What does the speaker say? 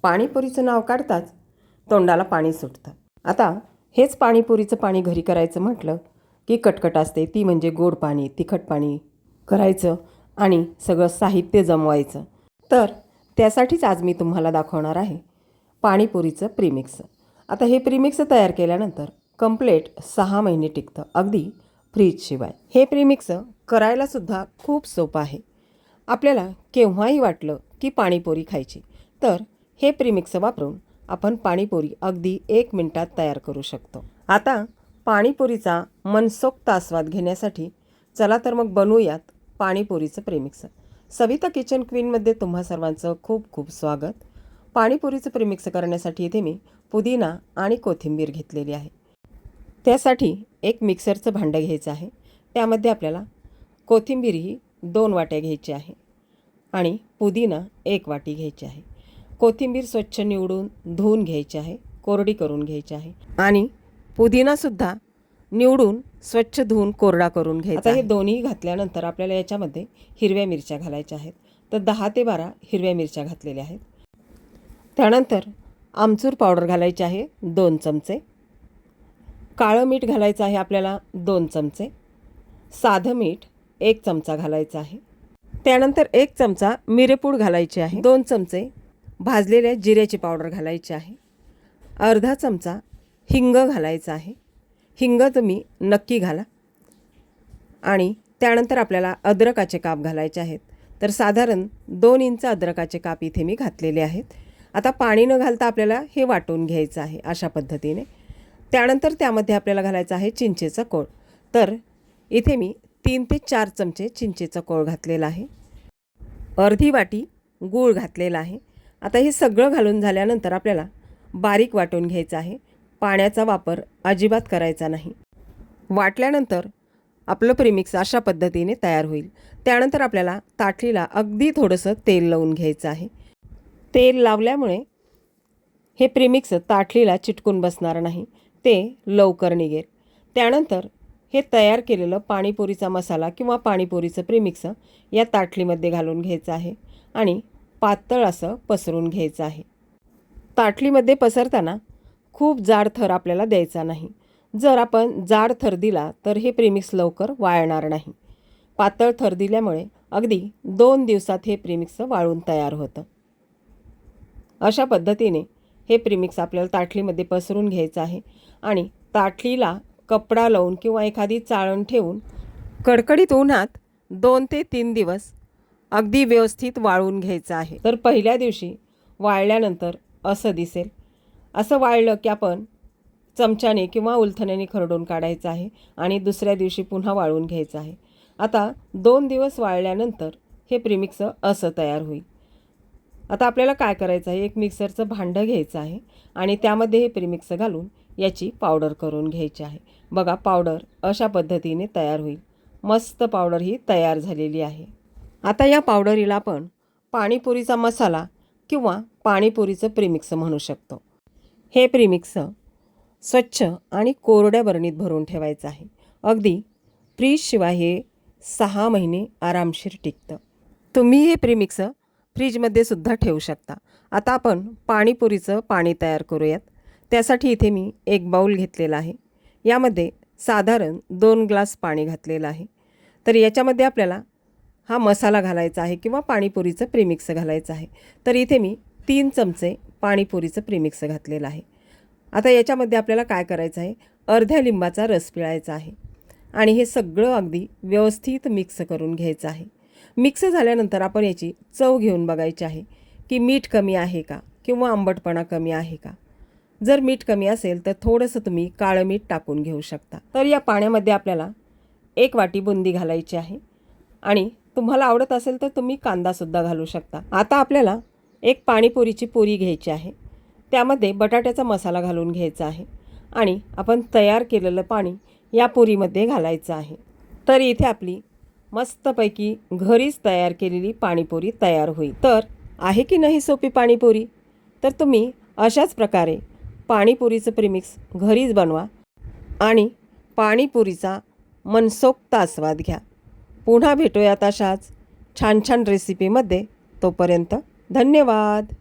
पाणीपुरीचं नाव काढताच तोंडाला पाणी सुटतं. आता हेच पाणीपुरीचं पाणी घरी करायचं म्हटलं की कटकट असते. ती म्हणजे गोड पाणी, तिखट पाणी करायचं आणि सगळं साहित्य जमवायचं. तर त्यासाठीच आज मी तुम्हाला दाखवणार आहे पाणीपुरीचं प्रीमिक्स. आता हे प्रीमिक्स तयार केल्यानंतर कंप्लीट 6 महिने टिकतं, अगदी फ्रीजशिवाय. हे प्रीमिक्स करायलासुद्धा खूप सोपं आहे. आपल्याला केव्हाही वाटलं की पाणीपुरी खायची तर हे प्रीमिक्स वापरून आपण पाणीपुरी अगदी 1 मिनिटात तयार करू शकतो. आता पाणीपुरीचा मनसोक्त आस्वाद घेण्यासाठी चला तर मग बनवूयात पाणीपुरीचं प्रीमिक्स. सविता किचन क्वीनमध्ये तुम्हा सर्वांचं खूप खूप स्वागत. पाणीपुरीचं प्रीमिक्स करण्यासाठी इथे मी पुदिना आणि कोथिंबीर घेतलेली आहे. त्यासाठी एक मिक्सरचं भांडं घ्यायचं आहे. त्यामध्ये आपल्याला कोथिंबीर ही 2 वाट्या घ्यायची आहे आणि पुदिना 1 वाटी घ्यायची आहे. कोथिंबीर स्वच्छ निवडून धुवून घ्यायची आहे, कोरडी करून घ्यायची आहे आणि पुदिनासुद्धा निवडून स्वच्छ धुवून कोरडा करून घ्यायचा. आता हे दोन्ही घातल्यानंतर आपल्याला याच्यामध्ये हिरव्या मिरच्या घालायच्या आहेत. तर 10 ते 12 हिरव्या मिरच्या घातलेल्या आहेत. त्यानंतर आमचूर पावडर घालायची आहे 2 चमचे. काळं मीठ घालायचं आहे आपल्याला 2 चमचे. साधं मीठ 1 चमचा घालायचं आहे. त्यानंतर 1 चमचा मिरेपूड घालायची आहे. 2 चमचे भाजलेल्या जिऱ्याची पावडर घालायची आहे. अर्धा चमचा हिंग घालायचा आहे. हिंग तुम्ही नक्की घाला. आणि त्यानंतर आपल्याला अद्रकाचे काप घालायचे आहेत. तर साधारण 2 इंच अद्रकाचे काप इथे मी घातलेले आहेत. आता पाणी न घालता आपल्याला हे वाटून घ्यायचं आहे अशा पद्धतीने. त्यानंतर त्यामध्ये आपल्याला घालायचं आहे चिंचेचा कोळ. तर इथे मी 3 ते 4 चमचे चिंचेचा कोळ घातलेला आहे. अर्धी वाटी गूळ घातलेला आहे. आता हे सगळं घालून झाल्यानंतर आपल्याला बारीक वाटून घ्यायचं आहे. पाण्याचा वापर अजिबात करायचा नाही. वाटल्यानंतर आपलं प्रीमिक्स अशा पद्धतीने तयार होईल. त्यानंतर आपल्याला ताटलीला अगदी थोडंसं तेल लावून घ्यायचं आहे. तेल लावल्यामुळे हे प्रीमिक्स ताटलीला चिटकून बसणार नाही, ते लवकर निघेल. त्यानंतर हे तयार केलेलं पाणीपुरीचा मसाला किंवा पाणीपुरीचं प्रीमिक्स या ताटलीमध्ये घालून घ्यायचं आहे आणि पातळ असं पसरून घ्यायचं आहे. ताटलीमध्ये पसरताना खूप जाड थर आपल्याला द्यायचा नाही. जर आपण जाड थर दिला तर हे प्रीमिक्स लवकर वाळणार नाही. पातळ थर दिल्यामुळे अगदी 2 दिवसात हे प्रीमिक्स वाळून तयार होतं. अशा पद्धतीने हे प्रीमिक्स आपल्याला ताटलीमध्ये पसरून घ्यायचं आहे आणि ताटलीला कपडा लावून किंवा एखादी चाळण ठेवून कडकडीत उन्हात 2 ते 3 दिवस अगदी व्यवस्थित वाळवून घ्यायचं आहे. तर पहिल्या दिवशी वाळल्यानंतर असं दिसेल. असं वाळलं की आपण चमच्याने किंवा उलथण्याने खरडून काढायचं आहे आणि दुसऱ्या दिवशी पुन्हा वाळवून घ्यायचं आहे. आता 2 दिवस वाळल्यानंतर हे प्रीमिक्स असं तयार होईल. आता आपल्याला काय करायचं आहे, एक मिक्सरचं भांडं घ्यायचं आहे आणि त्यामध्ये हे प्रीमिक्स घालून याची पावडर करून घ्यायची आहे. बघा, पावडर अशा पद्धतीने तयार होईल. मस्त पावडर ही तयार झालेली आहे. आता या पावडरीला आपण पाणीपुरीचा मसाला किंवा पाणीपुरीचं प्रीमिक्स म्हणू शकतो. हे प्रीमिक्स स्वच्छ आणि कोरड्या बरणीत भरून ठेवायचं आहे. अगदी फ्रीजशिवाय हे 6 महिने आरामशीर टिकतं. तुम्ही हे प्रीमिक्स फ्रीजमध्ये सुद्धा ठेवू शकता. आता आपण पाणीपुरीचं पाणी तयार करूयात. त्यासाठी इथे मी एक बाऊल घेतलेला आहे. यामध्ये साधारण 2 ग्लास पाणी घातलेलं आहे. तर याच्यामध्ये आपल्याला हा मसाला घालायचा आहे किंवा पाणीपुरीचं प्रीमिक्स घालायचं आहे. तर इथे मी 3 चमचे पाणीपुरीचं प्रीमिक्स घातलेलं आहे. आता याच्यामध्ये आपल्याला काय करायचं आहे, अर्ध्या लिंबाचा रस पिळायचा आहे आणि हे सगळं अगदी व्यवस्थित मिक्स करून घ्यायचं आहे. मिक्स झाल्यानंतर आपण याची चव घेऊन बघायची आहे की मीठ कमी आहे का किंवा आंबटपणा कमी आहे का. जर मीठ कमी असेल तर थोडंसं तुम्ही काळं मीठ टाकून घेऊ शकता. तर या पाण्यामध्ये आपल्याला 1 वाटी बुंदी घालायची आहे आणि तुम्हाला आवडत असेल तर तुम्ही कांदासुद्धा घालू शकता. आता आपल्याला एक पाणीपुरीची पुरी घ्यायची आहे. त्यामध्ये बटाट्याचा मसाला घालून घ्यायचा आहे आणि आपण तयार केलेलं पाणी या पुरीमध्ये घालायचं आहे. तर इथे आपली मस्तपैकी घरीच तयार केलेली पाणीपुरी तयार होईल. तर आहे की नाही सोपी पाणीपुरी? तर तुम्ही अशाच प्रकारे पाणीपुरीचं प्रीमिक्स घरीच बनवा आणि पाणीपुरीचा मनसोक्त आस्वाद घ्या. पुन्हा भेटूयात अशाच छान छान रेसिपीमध्ये. तोपर्यंत धन्यवाद.